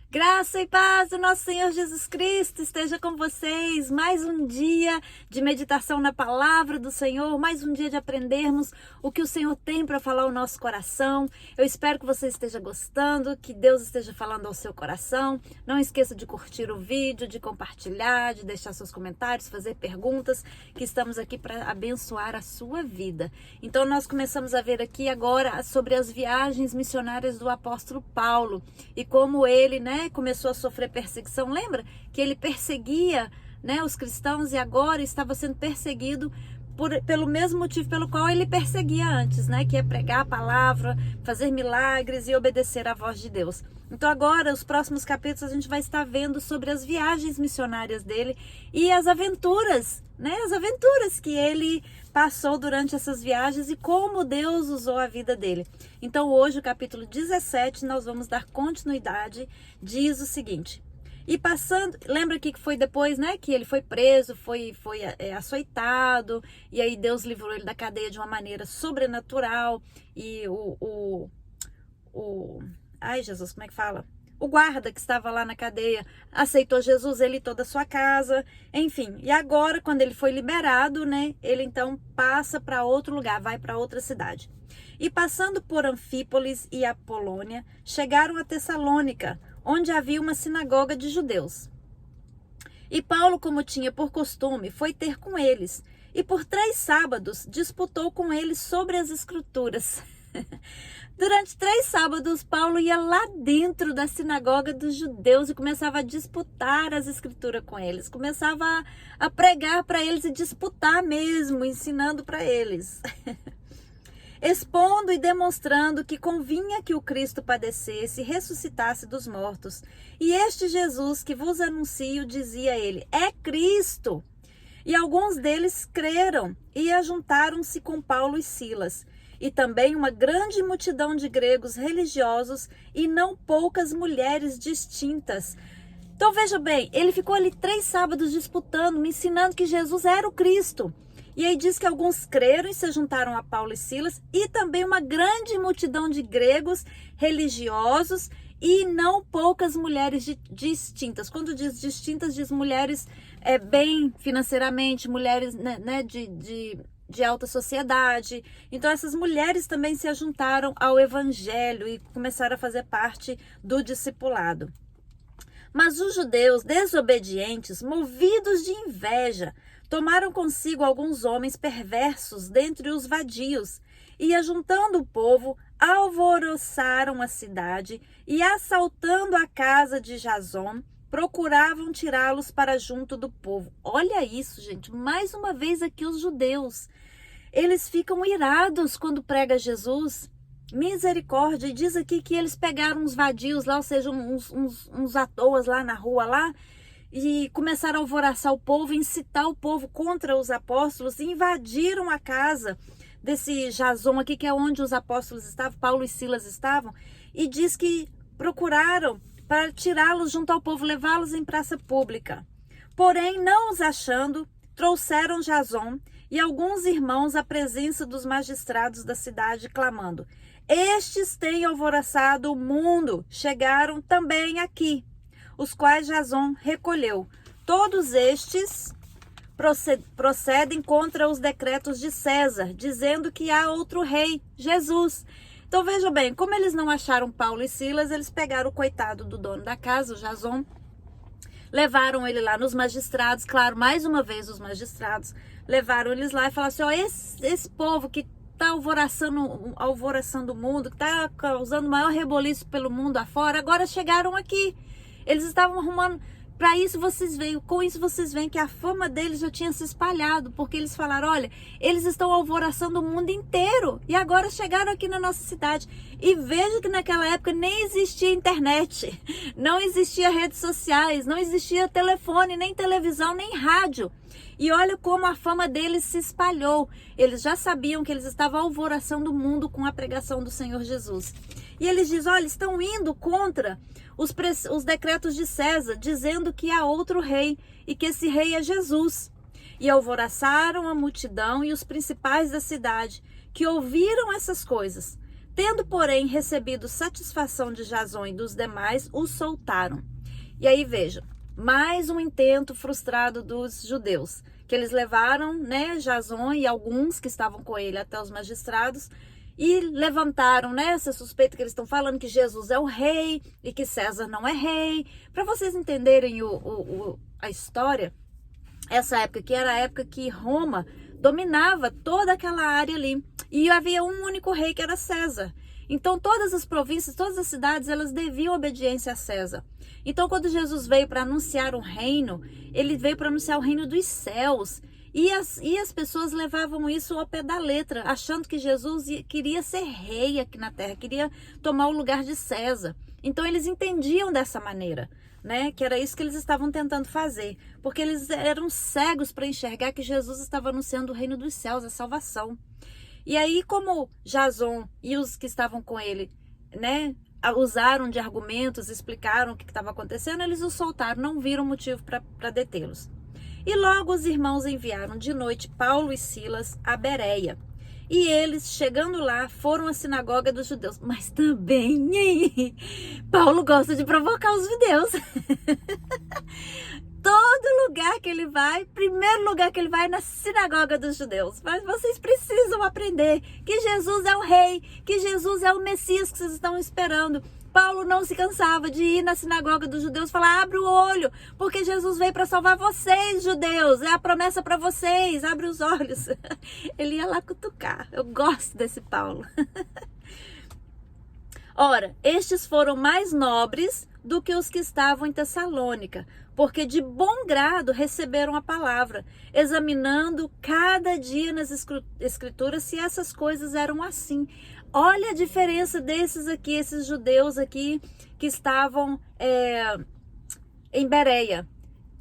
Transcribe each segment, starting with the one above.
Graça e paz do nosso Senhor Jesus Cristo esteja com vocês. Mais um dia de meditação na palavra do Senhor, mais um dia de aprendermos o que o Senhor tem para falar ao nosso coração. Eu espero que você esteja gostando, que Deus esteja falando ao seu coração. Não esqueça de curtir o vídeo, de compartilhar, de deixar seus comentários, fazer perguntas, que estamos aqui para abençoar a sua vida. Então nós começamos a ver aqui agora sobre as viagens missionárias do apóstolo Paulo e como ele, começou a sofrer perseguição. Lembra que ele perseguia, os cristãos e agora estava sendo perseguido pelo mesmo motivo pelo qual ele perseguia antes, que é pregar a palavra, fazer milagres e obedecer à voz de Deus. Então agora, os próximos capítulos, a gente vai estar vendo sobre as viagens missionárias dele e as aventuras, as aventuras que ele passou durante essas viagens e como Deus usou a vida dele. Então hoje, o capítulo 17, nós vamos dar continuidade, diz o seguinte: e passando, lembra aqui que foi depois, que ele foi preso, foi açoitado, e aí Deus livrou ele da cadeia de uma maneira sobrenatural, e ai Jesus, como é que fala? O guarda que estava lá na cadeia aceitou Jesus, ele e toda a sua casa, enfim. E agora, quando ele foi liberado, ele então passa para outro lugar, vai para outra cidade. E passando por Anfípolis e Apolônia, chegaram a Tessalônica, onde havia uma sinagoga de judeus. E Paulo, como tinha por costume, foi ter com eles, e por 3 sábados disputou com eles sobre as Escrituras. Durante 3 sábados, Paulo ia lá dentro da sinagoga dos judeus e começava a disputar as Escrituras com eles. Começava a pregar para eles e disputar mesmo, ensinando para eles. Expondo e demonstrando que convinha que o Cristo padecesse e ressuscitasse dos mortos. E este Jesus que vos anuncio, dizia ele, é Cristo. E alguns deles creram e ajuntaram-se com Paulo e Silas. E também uma grande multidão de gregos religiosos e não poucas mulheres distintas. Então veja bem, ele ficou ali 3 sábados disputando, me ensinando que Jesus era o Cristo. E aí diz que alguns creram e se juntaram a Paulo e Silas, e também uma grande multidão de gregos religiosos e não poucas mulheres distintas. Quando diz distintas, diz mulheres bem financeiramente, mulheres de alta sociedade. Então essas mulheres também se juntaram ao evangelho e começaram a fazer parte do discipulado. Mas os judeus desobedientes, movidos de inveja, tomaram consigo alguns homens perversos dentre os vadios e, ajuntando o povo, alvoroçaram a cidade e, assaltando a casa de Jason, procuravam tirá-los para junto do povo. Olha isso, gente, mais uma vez aqui os judeus. Eles ficam irados quando prega Jesus. Misericórdia. E diz aqui que eles pegaram uns vadios lá, ou seja, uns à toas lá na rua lá, e começaram a alvoroçar o povo, incitar o povo contra os apóstolos, e invadiram a casa desse Jason aqui, que é onde os apóstolos estavam, Paulo e Silas estavam, e diz que procuraram para tirá-los junto ao povo, levá-los em praça pública. Porém, não os achando, trouxeram Jason e alguns irmãos à presença dos magistrados da cidade, clamando: estes têm alvoroçado o mundo, chegaram também aqui, os quais Jason recolheu. Todos estes procedem contra os decretos de César, dizendo que há outro rei, Jesus. Então veja bem, como eles não acharam Paulo e Silas, eles pegaram o coitado do dono da casa, o Jason, levaram ele lá nos magistrados, claro, mais uma vez os magistrados levaram eles lá e falaram assim, esse povo que está alvoroçando o mundo, que está causando o maior reboliço pelo mundo afora, agora chegaram aqui. Eles estavam arrumando, para isso vocês veem, com isso vocês veem que a fama deles já tinha se espalhado, porque eles falaram, olha, eles estão alvoroçando o mundo inteiro e agora chegaram aqui na nossa cidade. E veja que naquela época nem existia internet, não existia redes sociais, não existia telefone, nem televisão, nem rádio. E olha como a fama deles se espalhou. Eles já sabiam que eles estavam alvoroçando o mundo com a pregação do Senhor Jesus. E eles dizem, olha, estão indo contra os decretos de César, dizendo que há outro rei e que esse rei é Jesus. E alvoroçaram a multidão e os principais da cidade, que ouviram essas coisas. Tendo, porém, recebido satisfação de Jasão e dos demais, os soltaram. E aí, veja, mais um intento frustrado dos judeus, que eles levaram, né, Jasão e alguns que estavam com ele até os magistrados, e levantaram, né, essa suspeita que eles estão falando que Jesus é o rei e que César não é rei. Para vocês entenderem a história, essa época que era a época que Roma dominava toda aquela área ali. E havia um único rei que era César. Então todas as províncias, todas as cidades, elas deviam obediência a César. Então quando Jesus veio para anunciar um reino, ele veio para anunciar o reino dos céus. E as pessoas levavam isso ao pé da letra, achando que Jesus queria ser rei aqui na terra, queria tomar o lugar de César. Então eles entendiam dessa maneira, né? Que era isso que eles estavam tentando fazer, porque eles eram cegos para enxergar que Jesus estava anunciando o reino dos céus, a salvação. E aí, como Jasão e os que estavam com ele, né, usaram de argumentos, explicaram o que estava acontecendo, eles os soltaram, não viram motivo para detê-los. E logo os irmãos enviaram de noite Paulo e Silas a Bereia. E eles, chegando lá, foram à sinagoga dos judeus. Mas também, Paulo gosta de provocar os judeus. Todo lugar que ele vai, primeiro lugar que ele vai é na sinagoga dos judeus. Mas vocês precisam aprender que Jesus é o rei, que Jesus é o Messias que vocês estão esperando. Paulo não se cansava de ir na sinagoga dos judeus e falar: abre o olho, porque Jesus veio para salvar vocês, judeus. É a promessa para vocês, abre os olhos. Ele ia lá cutucar. Eu gosto desse Paulo. Ora, estes foram mais nobres do que os que estavam em Tessalônica, porque de bom grado receberam a palavra, examinando cada dia nas escrituras se essas coisas eram assim. Olha a diferença desses aqui, esses judeus aqui que estavam em Bereia.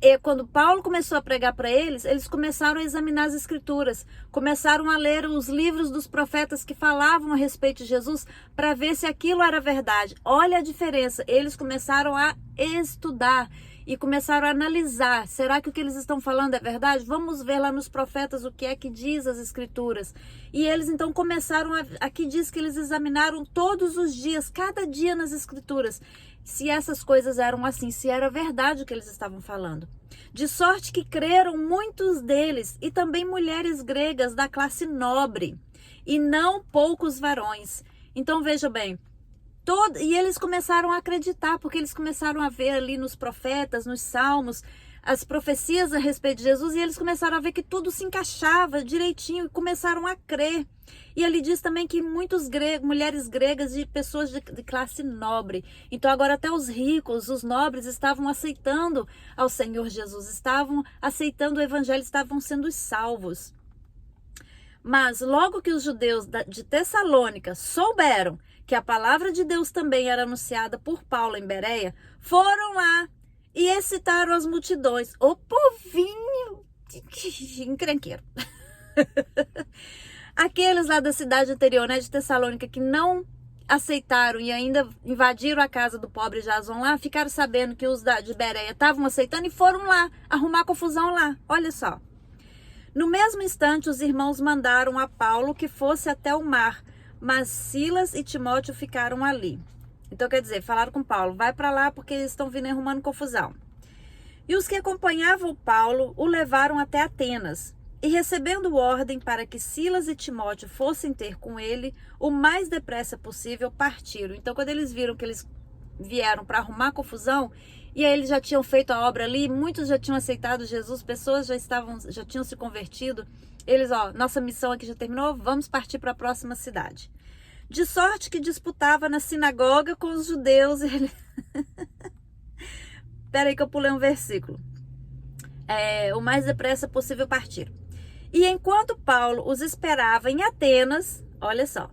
E quando Paulo começou a pregar para eles, eles começaram a examinar as escrituras, começaram a ler os livros dos profetas que falavam a respeito de Jesus para ver se aquilo era verdade. Olha a diferença, eles começaram a estudar e começaram a analisar, será que o que eles estão falando é verdade? Vamos ver lá nos profetas o que é que diz as escrituras. E eles então começaram, aqui diz que eles examinaram todos os dias, cada dia nas escrituras, se essas coisas eram assim, se era verdade o que eles estavam falando. De sorte que creram muitos deles, e também mulheres gregas da classe nobre, e não poucos varões. Então veja bem, e eles começaram a acreditar, porque eles começaram a ver ali nos profetas, nos salmos, as profecias a respeito de Jesus, e eles começaram a ver que tudo se encaixava direitinho e começaram a crer. E ali diz também que muitos mulheres gregas e pessoas de classe nobre. Então agora até os ricos, os nobres estavam aceitando ao Senhor Jesus, estavam aceitando o evangelho, estavam sendo salvos. Mas logo que os judeus de Tessalônica souberam que a palavra de Deus também era anunciada por Paulo em Bereia, foram lá e excitaram as multidões. O povinho encrenqueiro. Aqueles lá da cidade anterior, né, de Tessalônica, que não aceitaram e ainda invadiram a casa do pobre Jasão lá, ficaram sabendo que os de Bereia estavam aceitando e foram lá arrumar confusão lá. Olha só. No mesmo instante, os irmãos mandaram a Paulo que fosse até o mar, mas Silas e Timóteo ficaram ali. Então, quer dizer, falaram com Paulo, vai para lá porque eles estão vindo arrumando confusão. E os que acompanhavam Paulo o levaram até Atenas. E recebendo ordem para que Silas e Timóteo fossem ter com ele, o mais depressa possível partiram. Então, quando eles viram que eles vieram para arrumar confusão, e aí eles já tinham feito a obra ali, muitos já tinham aceitado Jesus, pessoas já tinham se convertido. Eles, nossa missão aqui já terminou, vamos partir para a próxima cidade. De sorte que disputava na sinagoga com os judeus. Peraí que eu pulei um versículo. O mais depressa possível partir. E enquanto Paulo os esperava em Atenas, olha só,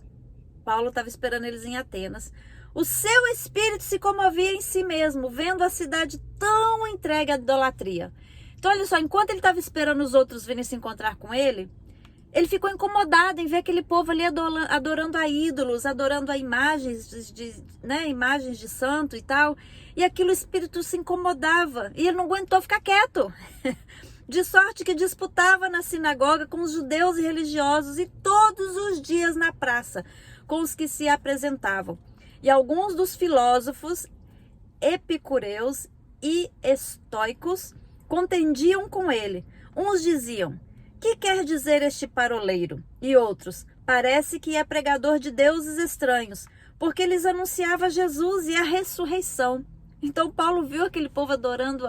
Paulo estava esperando eles em Atenas, o seu espírito se comovia em si mesmo, vendo a cidade tão entregue à idolatria. Então, olha só, enquanto ele estava esperando os outros virem se encontrar com ele ficou incomodado em ver aquele povo ali adorando a ídolos, adorando a imagens imagens de santo e tal. E aquilo o espírito se incomodava e ele não aguentou ficar quieto. De sorte que disputava na sinagoga com os judeus e religiosos e todos os dias na praça, com os que se apresentavam. E alguns dos filósofos epicureus e estoicos contendiam com ele. Uns diziam: que quer dizer este paroleiro? E outros: parece que é pregador de deuses estranhos, porque lhes anunciava Jesus e a ressurreição. Então Paulo viu aquele povo adorando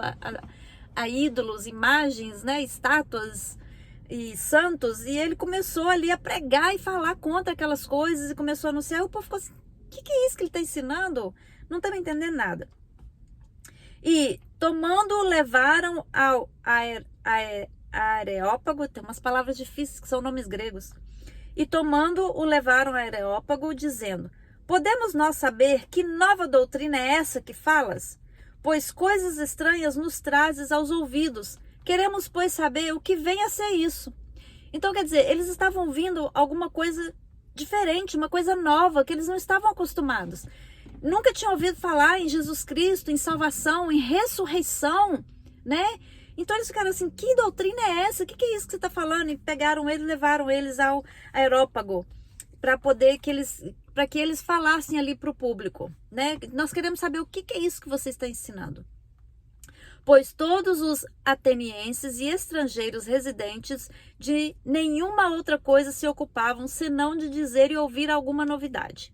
a ídolos, imagens, né, estátuas e santos, e ele começou ali a pregar e falar contra aquelas coisas e começou a anunciar. E o povo ficou assim: o que é isso que ele está ensinando? Não estava entendendo nada. E tomando-o levaram ao Areópago, tem umas palavras difíceis que são nomes gregos. E tomando-o levaram ao Areópago, dizendo: podemos nós saber que nova doutrina é essa que falas? Pois coisas estranhas nos trazes aos ouvidos. Queremos, pois, saber o que vem a ser isso. Então, quer dizer, eles estavam ouvindo alguma coisa diferente, uma coisa nova, que eles não estavam acostumados. Nunca tinham ouvido falar em Jesus Cristo, em salvação, em ressurreição, né? Então eles ficaram assim: que doutrina é essa? O que é isso que você está falando? E pegaram eles, levaram eles ao Areópago para que eles falassem ali para o público, né? Nós queremos saber o que é isso que você está ensinando. Pois todos os atenienses e estrangeiros residentes de nenhuma outra coisa se ocupavam senão de dizer e ouvir alguma novidade.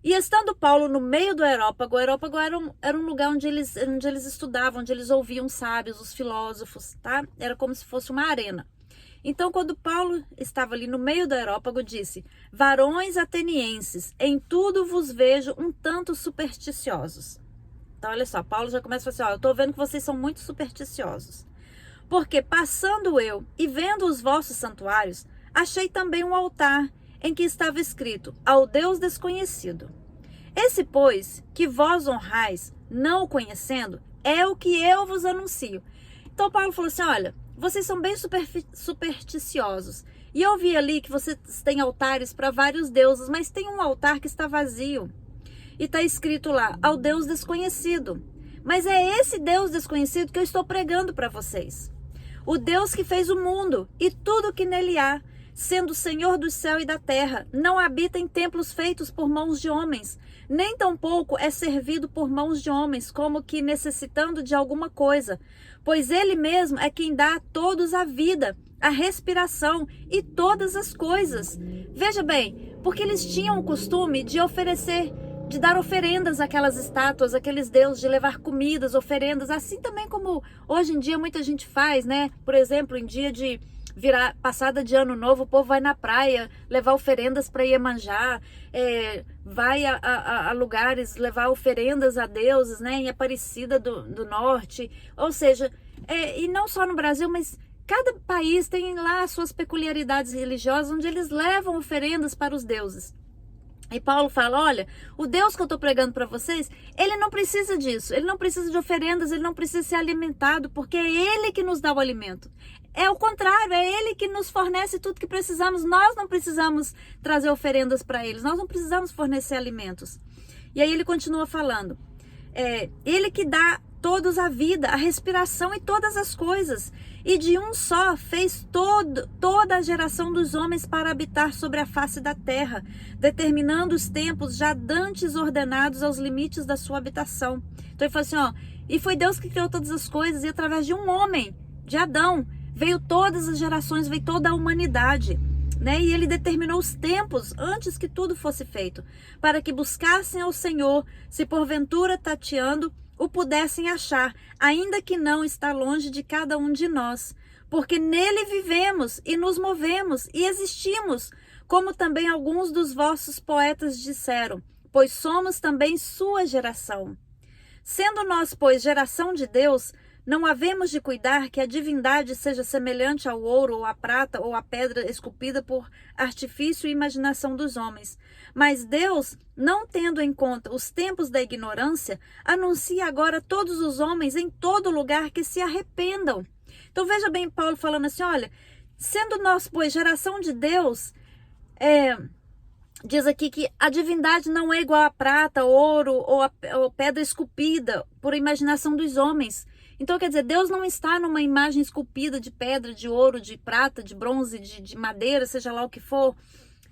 E estando Paulo no meio do Areópago, o Areópago era um lugar onde eles estudavam, onde eles ouviam sábios, os filósofos, tá? Era como se fosse uma arena. Então, quando Paulo estava ali no meio do Areópago, disse: varões atenienses, em tudo vos vejo um tanto supersticiosos. Então, olha só, Paulo já começa a falar assim: eu estou vendo que vocês são muito supersticiosos. Porque passando eu e vendo os vossos santuários, achei também um altar em que estava escrito: ao Deus desconhecido. Esse, pois, que vós honrais, não o conhecendo, é o que eu vos anuncio. Então Paulo falou assim: olha, vocês são bem supersticiosos. E eu vi ali que vocês têm altares para vários deuses, mas tem um altar que está vazio. E está escrito lá: ao Deus desconhecido. Mas é esse Deus desconhecido que eu estou pregando para vocês. O Deus que fez o mundo e tudo que nele há, sendo o Senhor do céu e da terra, não habita em templos feitos por mãos de homens, nem tampouco é servido por mãos de homens, como que necessitando de alguma coisa, pois ele mesmo é quem dá a todos a vida, a respiração e todas as coisas. Veja bem, porque eles tinham o costume de dar oferendas àquelas estátuas, àqueles deuses, de levar comidas, oferendas, assim também como hoje em dia muita gente faz, né? Por exemplo, em dia de passada de ano novo, o povo vai na praia levar oferendas para Iemanjá, vai a lugares levar oferendas a deuses, né, em Aparecida do Norte, ou seja, e não só no Brasil, mas cada país tem lá as suas peculiaridades religiosas, onde eles levam oferendas para os deuses. E Paulo fala: olha, o Deus que eu estou pregando para vocês, ele não precisa disso, ele não precisa de oferendas, ele não precisa ser alimentado, porque é ele que nos dá o alimento. É o contrário, é ele que nos fornece tudo que precisamos. Nós não precisamos trazer oferendas para eles, nós não precisamos fornecer alimentos. E aí ele continua falando: ele que dá todos a vida, a respiração e todas as coisas. E de um só fez toda a geração dos homens para habitar sobre a face da terra, determinando os tempos já dantes ordenados aos limites da sua habitação. Então ele fala assim: e foi Deus que criou todas as coisas, e através de um homem, de Adão, veio todas as gerações, veio toda a humanidade, né? E ele determinou os tempos antes que tudo fosse feito, para que buscassem ao Senhor, se porventura tateando, o pudessem achar, ainda que não está longe de cada um de nós, porque nele vivemos e nos movemos e existimos, como também alguns dos vossos poetas disseram, pois somos também sua geração. Sendo nós, pois, geração de Deus, não havemos de cuidar que a divindade seja semelhante ao ouro, ou à prata, ou à pedra esculpida por artifício e imaginação dos homens. Mas Deus, não tendo em conta os tempos da ignorância, anuncia agora a todos os homens em todo lugar que se arrependam. Então veja bem Paulo falando assim: olha, sendo nós, pois, geração de Deus, diz aqui que a divindade não é igual a prata, ouro ou pedra esculpida por imaginação dos homens. Então, quer dizer, Deus não está numa imagem esculpida de pedra, de ouro, de prata, de bronze, de madeira, seja lá o que for.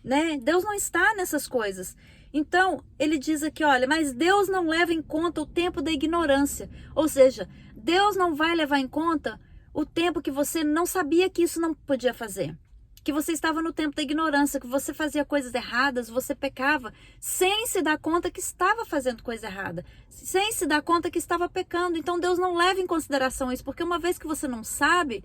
né? Deus não está nessas coisas. Então, ele diz aqui, olha, mas Deus não leva em conta o tempo da ignorância. Ou seja, Deus não vai levar em conta o tempo que você não sabia que isso não podia fazer. Que você estava no tempo da ignorância, que você fazia coisas erradas, você pecava, sem se dar conta que estava fazendo coisa errada, sem se dar conta que estava pecando. Então Deus não leva em consideração isso, porque uma vez que você não sabe,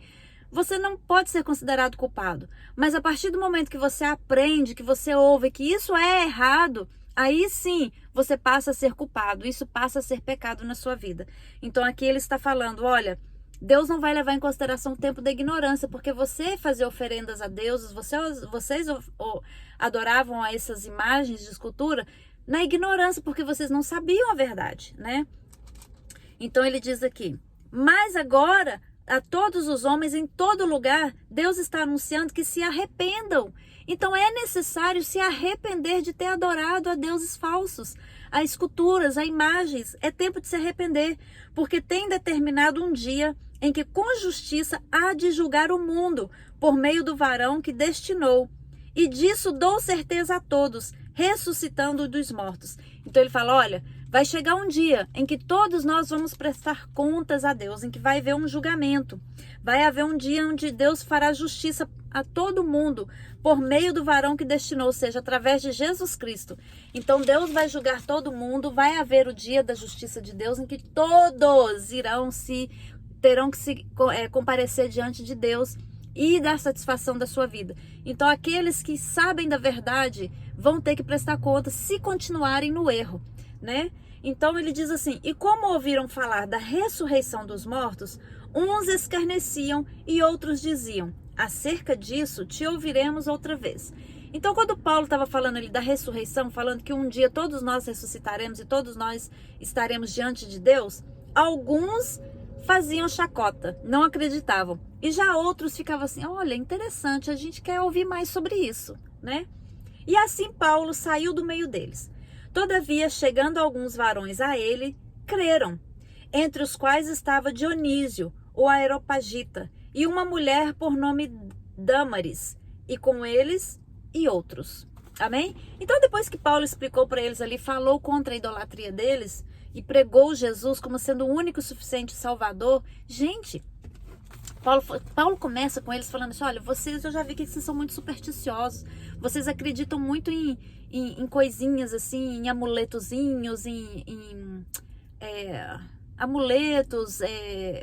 você não pode ser considerado culpado. Mas a partir do momento que você aprende, que você ouve que isso é errado, aí sim você passa a ser culpado, isso passa a ser pecado na sua vida. Então aqui ele está falando, olha, Deus não vai levar em consideração o tempo da ignorância, porque você fazia oferendas a deuses, vocês adoravam a essas imagens de escultura na ignorância, porque vocês não sabiam a verdade, né? Então ele diz aqui, mas agora a todos os homens em todo lugar, Deus está anunciando que se arrependam. Então é necessário se arrepender de ter adorado a deuses falsos, a esculturas, a imagens. É tempo de se arrepender, porque tem determinado um dia em que com justiça há de julgar o mundo por meio do varão que destinou. E disso dou certeza a todos, ressuscitando dos mortos. Então ele fala, olha, vai chegar um dia em que todos nós vamos prestar contas a Deus, em que vai haver um julgamento. Vai haver um dia onde Deus fará justiça a todo mundo por meio do varão que destinou, ou seja, através de Jesus Cristo. Então Deus vai julgar todo mundo, vai haver o dia da justiça de Deus em que todos terão que se comparecer diante de Deus e dar satisfação da sua vida. Então aqueles que sabem da verdade vão ter que prestar conta se continuarem no erro, né? Então ele diz assim, e como ouviram falar da ressurreição dos mortos, uns escarneciam e outros diziam, acerca disso te ouviremos outra vez. Então quando Paulo estava falando ali da ressurreição, falando que um dia todos nós ressuscitaremos e todos nós estaremos diante de Deus, alguns faziam chacota, não acreditavam. E já outros ficavam assim, olha, interessante, a gente quer ouvir mais sobre isso, né? E assim Paulo saiu do meio deles. Todavia, chegando alguns varões a ele, creram, entre os quais estava Dionísio, o Areopagita, e uma mulher por nome Dâmaris, e com eles e outros. Amém? Então, depois que Paulo explicou para eles ali, falou contra a idolatria deles, e pregou Jesus como sendo o único e suficiente Salvador, gente, Paulo começa com eles falando assim, olha, vocês, eu já vi que vocês são muito supersticiosos, vocês acreditam muito em coisinhas assim, em amuletozinhos, amuletos,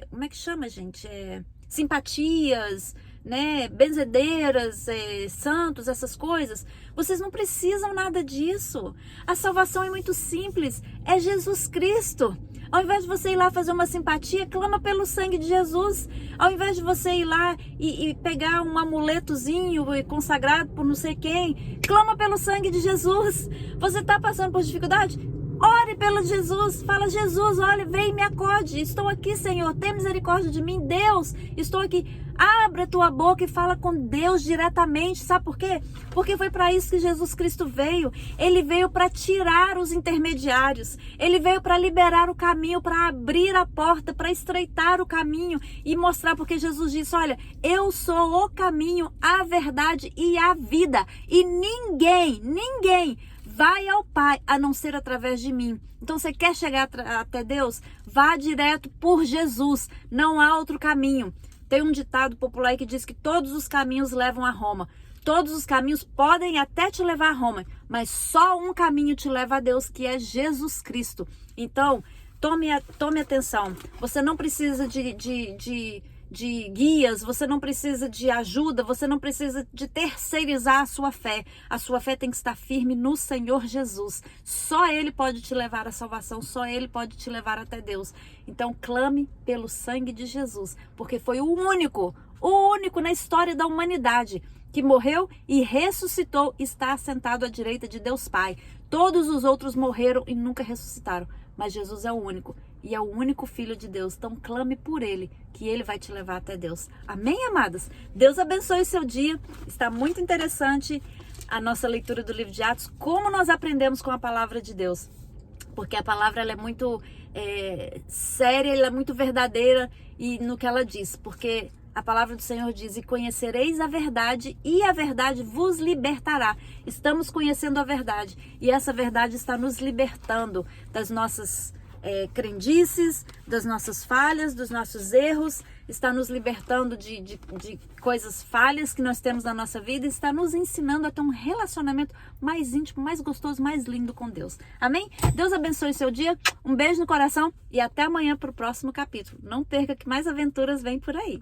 como é que chama, gente? Simpatias, né? Benzedeiras, santos, essas coisas. Vocês não precisam nada disso. A salvação é muito simples, é Jesus Cristo. Ao invés de você ir lá fazer uma simpatia, clama pelo sangue de Jesus. Ao invés de você ir lá e pegar um amuletozinho consagrado por não sei quem, clama pelo sangue de Jesus. Você está passando por dificuldade? Ore pelo Jesus, fala, Jesus, olha, vem e me acode, estou aqui, Senhor, tem misericórdia de mim, Deus, estou aqui. Abre a tua boca e fala com Deus diretamente, sabe por quê? Porque foi para isso que Jesus Cristo veio. Ele veio para tirar os intermediários, ele veio para liberar o caminho, para abrir a porta, para estreitar o caminho e mostrar, porque Jesus disse, olha, eu sou o caminho, a verdade e a vida, e ninguém vai ao Pai, a não ser através de mim. Então, você quer chegar até Deus? Vá direto por Jesus. Não há outro caminho. Tem um ditado popular que diz que todos os caminhos levam a Roma. Todos os caminhos podem até te levar a Roma, mas só um caminho te leva a Deus, que é Jesus Cristo. Então, tome atenção. Você não precisa de guias, você não precisa de ajuda, você não precisa de terceirizar a sua fé. A sua fé tem que estar firme no Senhor Jesus. Só Ele pode te levar à salvação, só Ele pode te levar até Deus. Então clame pelo sangue de Jesus, porque foi o único na história da humanidade que morreu e ressuscitou, está assentado à direita de Deus Pai. Todos os outros morreram e nunca ressuscitaram, mas Jesus é o único. E é o único Filho de Deus. Então clame por Ele, que Ele vai te levar até Deus. Amém, amadas? Deus abençoe o seu dia. Está muito interessante a nossa leitura do livro de Atos. Como nós aprendemos com a palavra de Deus. Porque a palavra ela é muito séria, ela é muito verdadeira no que ela diz. Porque A palavra do Senhor diz: e conhecereis a verdade, e a verdade vos libertará. Estamos conhecendo a verdade, e essa verdade está nos libertando das nossas crendices, das nossas falhas, dos nossos erros, está nos libertando de coisas falhas que nós temos na nossa vida, está nos ensinando a ter um relacionamento mais íntimo, mais gostoso, mais lindo com Deus. Amém? Deus abençoe o seu dia, um beijo no coração e até amanhã para o próximo capítulo. Não perca que mais aventuras vêm por aí.